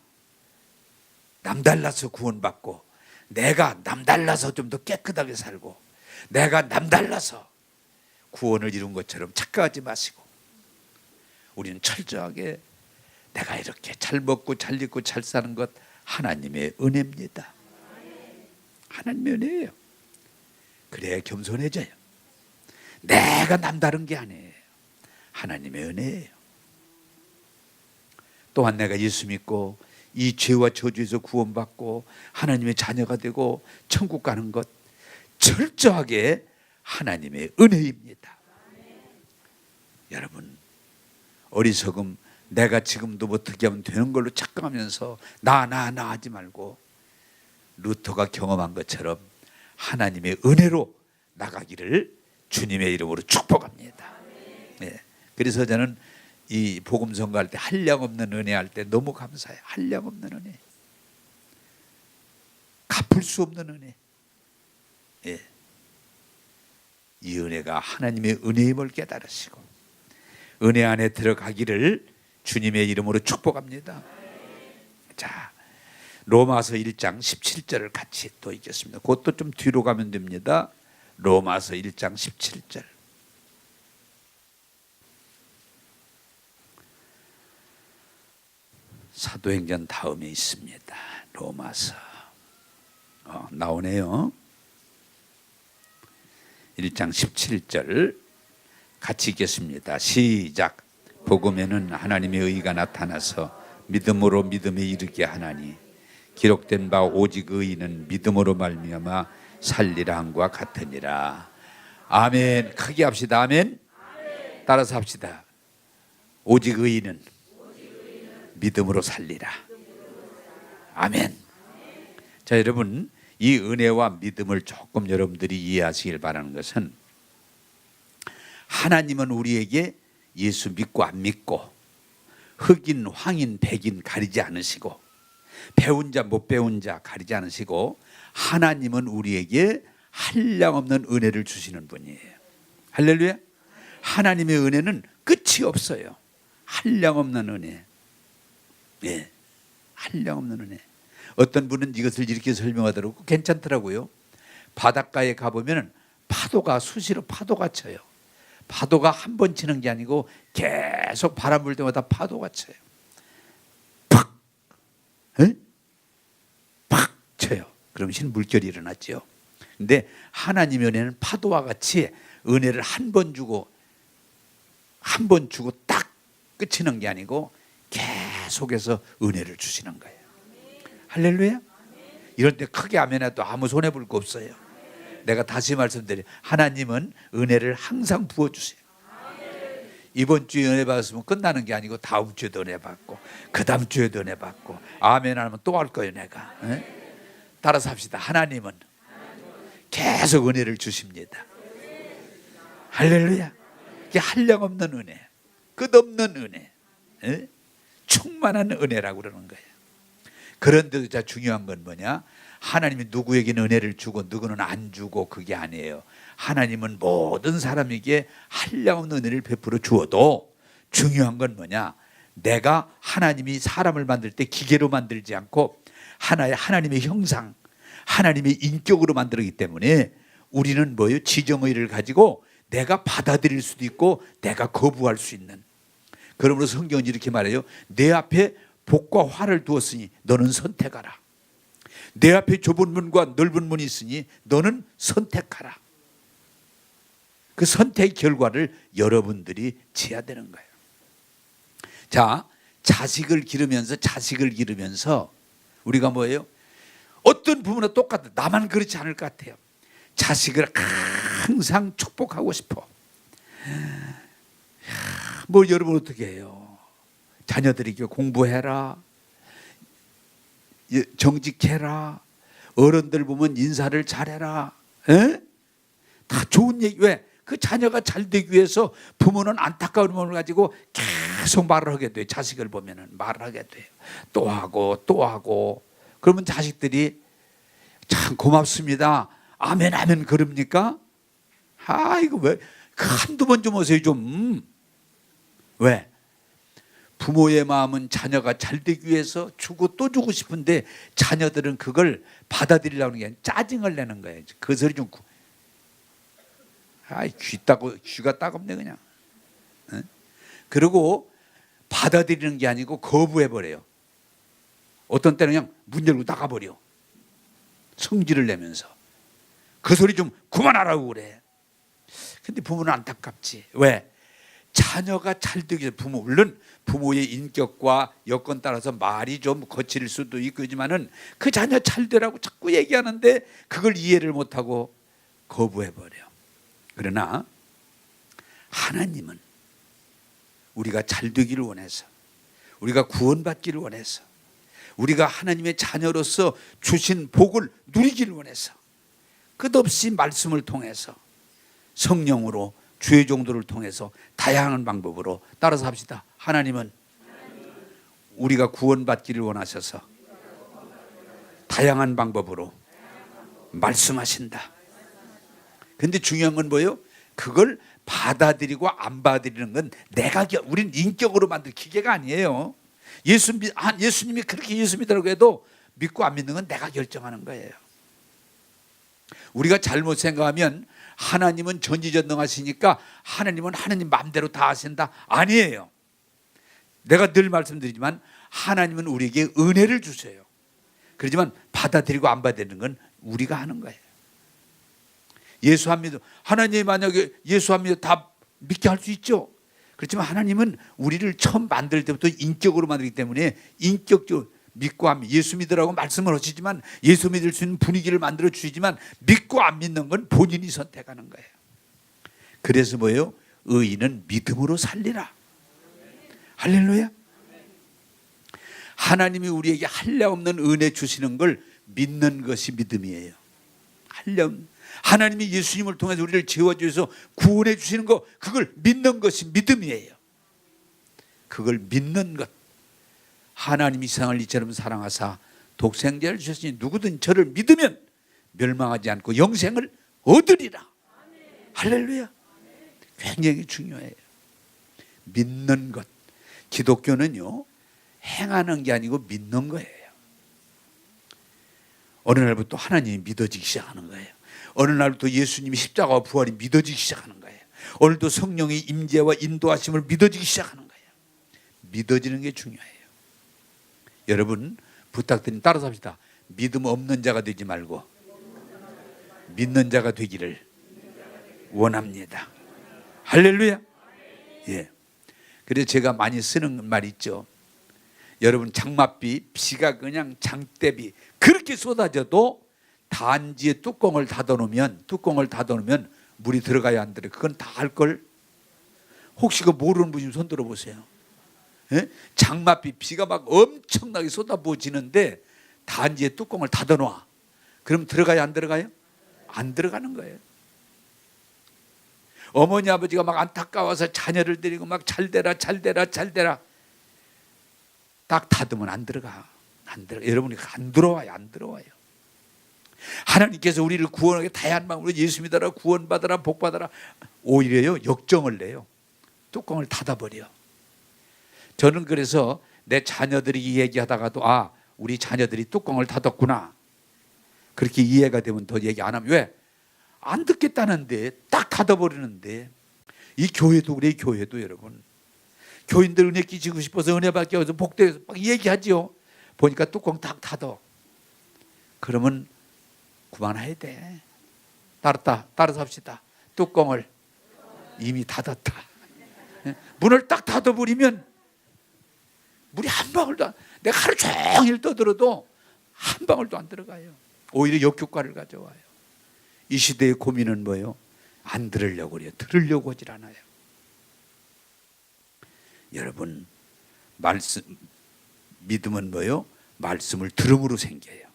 남달라서 구원받고 내가 남달라서 좀 더 깨끗하게 살고 내가 남달라서 구원을 이룬 것처럼 착각하지 마시고 우리는 철저하게 내가 이렇게 잘 먹고 잘 입고 잘 사는 것 하나님의 은혜입니다. 하나님의 은혜예요. 그래야 겸손해져요. 내가 남다른 게 아니에요. 하나님의 은혜예요. 또한 내가 예수 믿고 이 죄와 저주에서 구원받고 하나님의 자녀가 되고 천국 가는 것 철저하게 하나님의 은혜입니다. 여러분 어리석음 내가 지금도 어떻게 하면 되는 걸로 착각하면서 나 하지 말고 루터가 경험한 것처럼 하나님의 은혜로 나가기를 주님의 이름으로 축복합니다. 그래서 저는 이 복음 선거할 때 한량없는 은혜 할 때 너무 감사해요. 한량없는 은혜, 갚을 수 없는 은혜. 이 은혜가 하나님의 은혜임을 깨달으시고 은혜 안에 들어가기를 주님의 이름으로 축복합니다. 자, 로마서 1장 17절을 같이 또 읽겠습니다. 그것도 좀 뒤로 가면 됩니다. 로마서 1장 17절. 사도행전 다음에 있습니다. 로마서 나오네요. 1장 17절 같이 읽겠습니다. 시작. 복음에는 하나님의 의가 나타나서 믿음으로 믿음에 이르게 하나니 기록된 바 오직 의인은 믿음으로 말미암아 살리라 함과 같으니라. 아멘. 크게 합시다. 아멘. 따라서 합시다. 오직 의인은 믿음으로 살리라. 아멘. 자, 여러분, 이 은혜와 믿음을 조금 여러분들이 이해하시길 바라는 것은, 하나님은 우리에게 예수 믿고 안 믿고, 흑인, 황인, 백인 가리지 않으시고, 배운 자, 못 배운 자 가리지 않으시고, 하나님은 우리에게 한량없는 은혜를 주시는 분이에요. 할렐루야. 하나님의 은혜는 끝이 없어요. 한량없는 은혜. 예, 한량없는 은혜. 어떤 분은 이것을 이렇게 설명하더라고. 괜찮더라고요. 바닷가에 가보면 파도가 수시로 파도가 쳐요. 파도가 한 번 치는 게 아니고 계속 바람 불 때마다 파도가 쳐요. 팍! 에? 팍 쳐요. 그러면 물결이 일어났죠. 근데 하나님의 은혜는 파도와 같이 은혜를 한 번 주고 딱 끝이는 게 아니고 계속해서 은혜를 주시는 거예요. 할렐루야. 이럴 때 크게 아멘해도 아무 손해볼 거 없어요. 내가 다시 말씀드려, 하나님은 은혜를 항상 부어주세요. 이번 주에 은혜 받았으면 끝나는 게 아니고 다음 주에도 은혜 받고 그 다음 주에도 은혜 받고, 아멘 하면 또 할 거예요. 내가 따라서 합시다. 하나님은 계속 은혜를 주십니다. 할렐루야. 이게 한량없는 은혜, 끝없는 은혜, 충만한 은혜라고 그러는 거예요. 그런데도 자, 중요한 건 뭐냐? 하나님이 누구에게는 은혜를 주고 누구는 안 주고 그게 아니에요. 하나님은 모든 사람에게 한량없는 은혜를 베풀어 주어도, 중요한 건 뭐냐? 내가 하나님이 사람을 만들 때 기계로 만들지 않고 하나님의 형상, 하나님의 인격으로 만들기 때문에 우리는 뭐예요? 지정의를 가지고 내가 받아들일 수도 있고 내가 거부할 수 있는. 그러므로 성경은 이렇게 말해요. 내 앞에 복과 화를 두었으니 너는 선택하라. 내 앞에 좁은 문과 넓은 문이 있으니 너는 선택하라. 그 선택 결과를 여러분들이 지어야 되는 거예요. 자, 자식을 기르면서 우리가 뭐예요? 어떤 부모나 똑같아. 나만 그렇지 않을 것 같아요. 자식을 항상 축복하고 싶어. 뭐 여러분 어떻게 해요? 자녀들에게 공부해라, 정직해라, 어른들 보면 인사를 잘해라. 다 좋은 얘기. 왜? 그 자녀가 잘 되기 위해서 부모는 안타까운 마음을 가지고 계속 말을 하게 돼요. 자식을 보면은 말을 하게 돼요. 또 하고. 그러면 자식들이 참 고맙습니다, 아멘 아멘 그럽니까? 이거 왜 한두 번 좀 오세요 좀. 왜? 부모의 마음은 자녀가 잘 되기 위해서 주고 또 주고 싶은데, 자녀들은 그걸 받아들이려는 게 아니라 짜증을 내는 거예요. 그 소리 좀. 귀가 따갑네 그냥. 그리고 받아들이는 게 아니고 거부해버려요. 어떤 때는 그냥 문 열고 나가버려. 성질을 내면서. 그 소리 좀 그만하라고 그래. 근데 부모는 안타깝지. 왜? 자녀가 잘 되기 위해서 물론 부모의 인격과 여건 따라서 말이 좀 거칠 수도 있지만은 그 자녀 잘 되라고 자꾸 얘기하는데 그걸 이해를 못하고 거부해버려. 그러나 하나님은 우리가 잘 되기를 원해서, 우리가 구원받기를 원해서, 우리가 하나님의 자녀로서 주신 복을 누리기를 원해서 끝없이 말씀을 통해서, 성령으로, 주의 종도를 통해서 다양한 방법으로, 따라서 합시다. 하나님은 우리가 구원받기를 원하셔서 다양한 방법으로 말씀하신다. 근데 중요한 건 뭐예요? 그걸 받아들이고 안 받아들이는 건 우린 인격으로 만든 기계가 아니에요. 예수님이 그렇게 예수 믿으라고 해도 믿고 안 믿는 건 내가 결정하는 거예요. 우리가 잘못 생각하면 하나님은 전지전능하시니까 하나님은 하나님 마음대로 다 하신다. 아니에요. 내가 늘 말씀드리지만 하나님은 우리에게 은혜를 주세요. 그렇지만 받아들이고 안 받아들이는 건 우리가 하는 거예요. 예수 안 믿어. 하나님이 만약에 예수 안 믿어 다 믿게 할 수 있죠. 그렇지만 하나님은 우리를 처음 만들 때부터 인격으로 만들기 때문에 인격적으로 믿고 안 믿고, 예수 믿으라고 말씀을 하시지만 예수 믿을 수 있는 분위기를 만들어 주시지만 믿고 안 믿는 건 본인이 선택하는 거예요. 그래서 뭐예요? 의인은 믿음으로 살리라. 할렐루야. 하나님이 우리에게 한량없는 은혜 주시는 걸 믿는 것이 믿음이에요. 하나님이 예수님을 통해서 우리를 지워주셔서 구원해 주시는 거, 그걸 믿는 것이 믿음이에요. 그걸 믿는 것. 하나님이 세상을 이처럼 사랑하사 독생자를 주셨으니 누구든 저를 믿으면 멸망하지 않고 영생을 얻으리라. 할렐루야. 굉장히 중요해요. 믿는 것. 기독교는요, 행하는 게 아니고 믿는 거예요. 어느 날부터 하나님이 믿어지기 시작하는 거예요. 어느 날부터 예수님이 십자가와 부활이 믿어지기 시작하는 거예요. 오늘도 성령의 임재와 인도하심을 믿어지기 시작하는 거예요. 믿어지는 게 중요해요. 여러분 부탁드립니다. 따라서 합시다. 믿음 없는 자가 되지 말고 믿는 자가 되기를 원합니다. 할렐루야. 예. 그래서 제가 많이 쓰는 말 있죠. 여러분 장맛비, 비가 그냥 장대비 그렇게 쏟아져도 단지에 뚜껑을 닫아놓으면 물이 들어가야 안 들어요. 그건 다 할걸. 혹시 그 모르는 분이 손 들어보세요. 예? 장맛비, 비가 막 엄청나게 쏟아부어지는데 단지에 뚜껑을 닫아놔. 그럼 들어가야 안 들어가요? 안 들어가는 거예요. 어머니 아버지가 막 안타까워서 자녀를 데리고 막 잘되라 딱 닫으면 안 들어가. 여러분이 안 들어와요. 하나님께서 우리를 구원하게 다양한 방법으로 예수 믿어라, 구원받아라, 복받아라. 오히려요 역정을 내요. 뚜껑을 닫아버려. 저는 그래서 내 자녀들이 얘기하다가도 우리 자녀들이 뚜껑을 닫았구나. 그렇게 이해가 되면 더 얘기 안 하면 왜? 안 듣겠다는데 딱 닫아버리는데. 이 교회도 그래. 교회도 여러분 교인들 은혜 끼치고 싶어서 은혜 받기 위해서 복되어서 막 얘기하지요. 보니까 뚜껑 딱 닫아. 그러면 그만해야 돼. 따라서 합시다. 뚜껑을 이미 닫았다. 문을 딱 닫아버리면 물이 한 방울도 내가 하루 종일 떠들어도 한 방울도 안 들어가요. 오히려 역효과를 가져와요. 이 시대의 고민은 뭐예요? 안 들으려고 그래요. 들으려고 하질 않아요. 여러분 믿음은 뭐예요? 말씀을 들음으로 생겨요.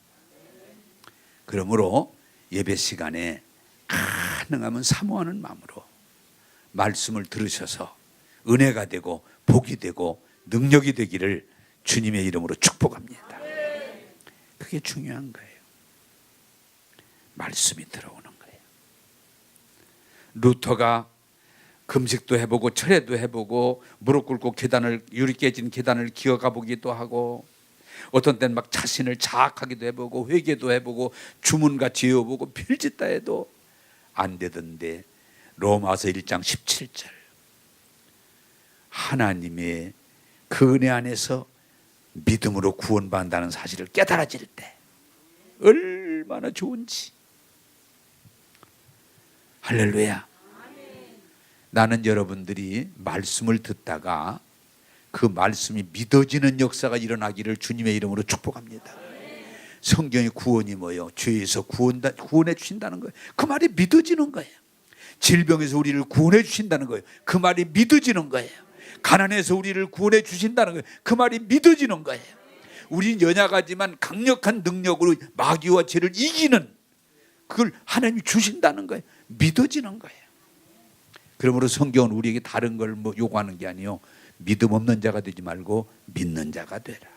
그러므로 예배 시간에 가능하면 사모하는 마음으로 말씀을 들으셔서 은혜가 되고 복이 되고 능력이 되기를 주님의 이름으로 축복합니다. 그게 중요한 거예요. 말씀이 들어오는 거예요. 루터가 금식도 해보고 철회도 해보고 무릎 꿇고 유리 깨진 계단을 기어가 보기도 하고 어떤 때는 막 자신을 자학하기도 해보고 회개도 해보고 주문같이 외워보고 별짓 다 해도 안 되던데 로마서 1장 17절 하나님의 그 은혜 안에서 믿음으로 구원받는다는 사실을 깨달아질 때 얼마나 좋은지. 할렐루야. 나는 여러분들이 말씀을 듣다가 그 말씀이 믿어지는 역사가 일어나기를 주님의 이름으로 축복합니다. 성경의 구원이 뭐예요? 죄에서 구원해 주신다는 거예요. 그 말이 믿어지는 거예요. 질병에서 우리를 구원해 주신다는 거예요. 그 말이 믿어지는 거예요. 가난에서 우리를 구원해 주신다는 거예요. 그 말이 믿어지는 거예요. 우리는 연약하지만 강력한 능력으로 마귀와 죄를 이기는 그걸 하나님이 주신다는 거예요. 믿어지는 거예요. 그러므로 성경은 우리에게 다른 걸 요구하는 게 아니요, 믿음 없는 자가 되지 말고 믿는 자가 되라.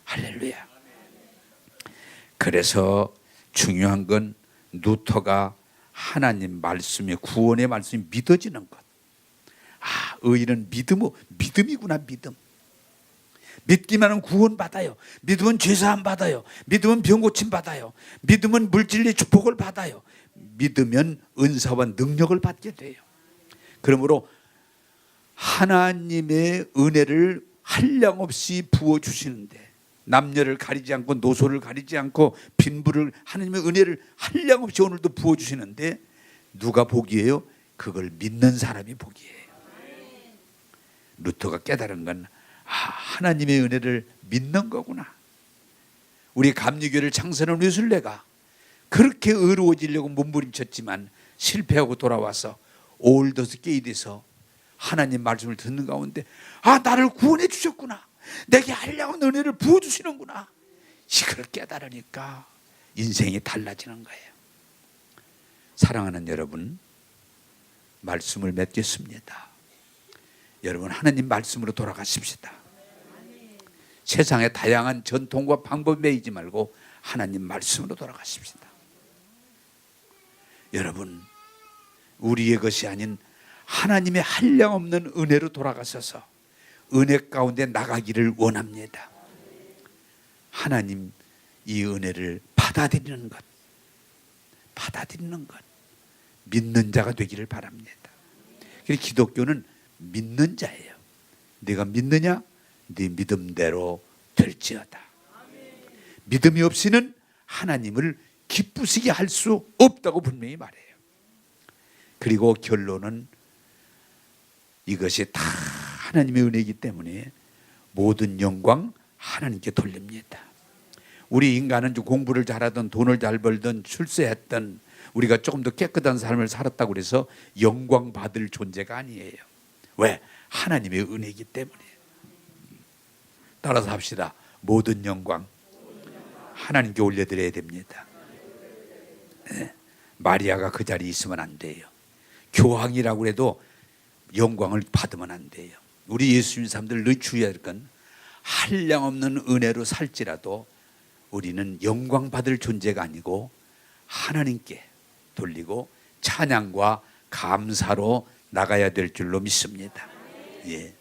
할렐루야. 그래서 중요한 건 루터가 하나님 말씀의 구원의 말씀이 믿어지는 것. 의인은 믿음이구나. 믿음. 믿기만 하면 구원 받아요. 믿으면 죄사함 받아요. 믿으면 병 고침 받아요. 믿으면 물질의 축복을 받아요. 믿으면 은사와 능력을 받게 돼요. 그러므로 하나님의 은혜를 한량없이 부어주시는데 남녀를 가리지 않고 노소를 가리지 않고 빈부를 하나님의 은혜를 한량없이 오늘도 부어주시는데 누가 복이에요? 그걸 믿는 사람이 복이에요. 루터가 깨달은 건 하나님의 은혜를 믿는 거구나. 우리 감리교를 창설한 웨슬레가 그렇게 의로워지려고 몸부림쳤지만 실패하고 돌아와서 올더스 게이트에서 하나님 말씀을 듣는 가운데 나를 구원해 주셨구나, 내게 한량한 은혜를 부어주시는구나, 이걸 깨달으니까 인생이 달라지는 거예요. 사랑하는 여러분, 말씀을 맺겠습니다. 여러분, 하나님 말씀으로 돌아가십시다. 세상의 다양한 전통과 방법에 매이지 말고 하나님 말씀으로 돌아가십시다. 여러분, 우리의 것이 아닌 하나님의 한량없는 은혜로 돌아가셔서 은혜 가운데 나가기를 원합니다. 하나님 이 은혜를 받아들이는 것, 믿는 자가 되기를 바랍니다. 그래서 기독교는 믿는 자예요. 네가 믿느냐? 네 믿음대로 될지어다. 믿음이 없이는 하나님을 기쁘시게 할 수 없다고 분명히 말해요. 그리고 결론은 이것이 다 하나님의 은혜이기 때문에 모든 영광 하나님께 돌립니다. 우리 인간은 공부를 잘하든 돈을 잘 벌든 출세했든 우리가 조금 더 깨끗한 삶을 살았다고 해서 영광 받을 존재가 아니에요. 왜? 하나님의 은혜이기 때문에. 따라서 합시다. 모든 영광 하나님께 올려드려야 됩니다. 네. 마리아가 그 자리에 있으면 안 돼요. 교황이라고 해도 영광을 받으면 안 돼요. 우리 예수님 사람들 늘 주의해야 될 건 한량없는 은혜로 살지라도 우리는 영광 받을 존재가 아니고 하나님께 돌리고 찬양과 감사로 나가야 될 줄로 믿습니다. 예.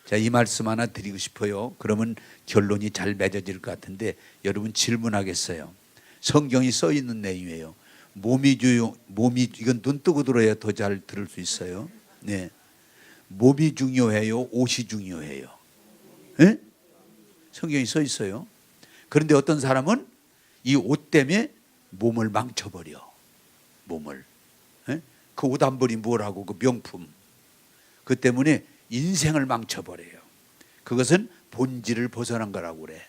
자, 이 말씀 하나 드리고 싶어요. 그러면 결론이 잘 맺어질 것 같은데 여러분 질문하겠어요. 성경이 써 있는 내용이에요. 몸이 이건 눈 뜨고 들어야 더 잘 들을 수 있어요. 네. 몸이 중요해요? 옷이 중요해요? 네? 성경이 써 있어요. 그런데 어떤 사람은 이 옷 때문에 몸을 망쳐버려. 몸을. 네? 그 옷 한 벌이 뭐라고, 그 명품. 그 때문에 인생을 망쳐버려요. 그것은 본질을 벗어난 거라고 그래.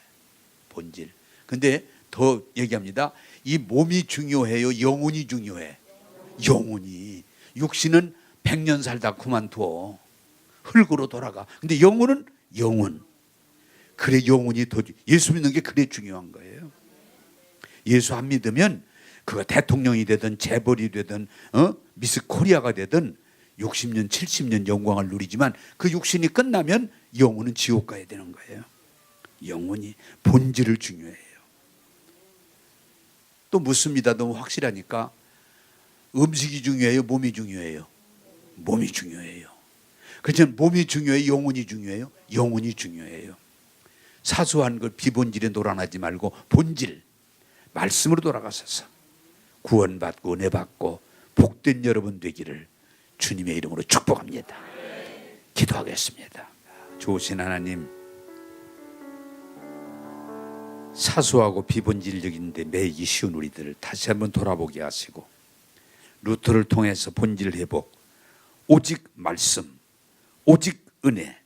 본질. 근데 더 얘기합니다. 이 몸이 중요해요? 영혼이 중요해? 영혼이. 육신은 100년 살다 그만둬. 흙으로 돌아가. 근데 영혼은 영혼. 그래, 영혼이 더, 예수 믿는 게 그래 중요한 거예요. 예수 안 믿으면 그거 대통령이 되든 재벌이 되든 미스 코리아가 되든 60년 70년 영광을 누리지만 그 육신이 끝나면 영혼은 지옥 가야 되는 거예요. 영혼이 본질을 중요해요. 또 묻습니다. 너무 확실하니까. 음식이 중요해요? 몸이 중요해요? 몸이 중요해요. 그렇지만 몸이 중요해요? 영혼이 중요해요? 영혼이 중요해요. 사소한 걸 비본질에 놀아나지 말고 본질, 말씀으로 돌아가셔서 구원받고 은혜받고 복된 여러분 되기를 주님의 이름으로 축복합니다. 기도하겠습니다. 좋으신 하나님, 사소하고 비본질적인데 매이기 쉬운 우리들을 다시 한번 돌아보게 하시고 루터를 통해서 본질 회복, 오직 말씀, 오직 은혜,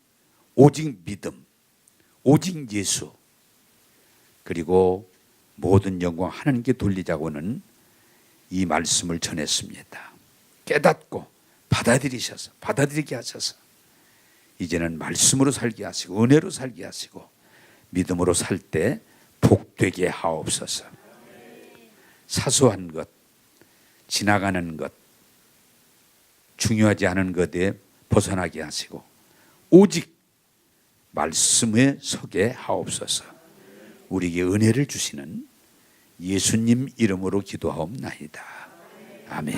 오직 믿음, 오직 예수, 그리고 모든 영광 하나님께 돌리자고는 이 말씀을 전했습니다. 깨닫고 받아들이게 하셔서 이제는 말씀으로 살게 하시고 은혜로 살게 하시고 믿음으로 살 때 복되게 하옵소서. 사소한 것, 지나가는 것, 중요하지 않은 것에 벗어나게 하시고 오직 말씀에 서게 하옵소서. 우리에게 은혜를 주시는 예수님 이름으로 기도하옵나이다. 아멘.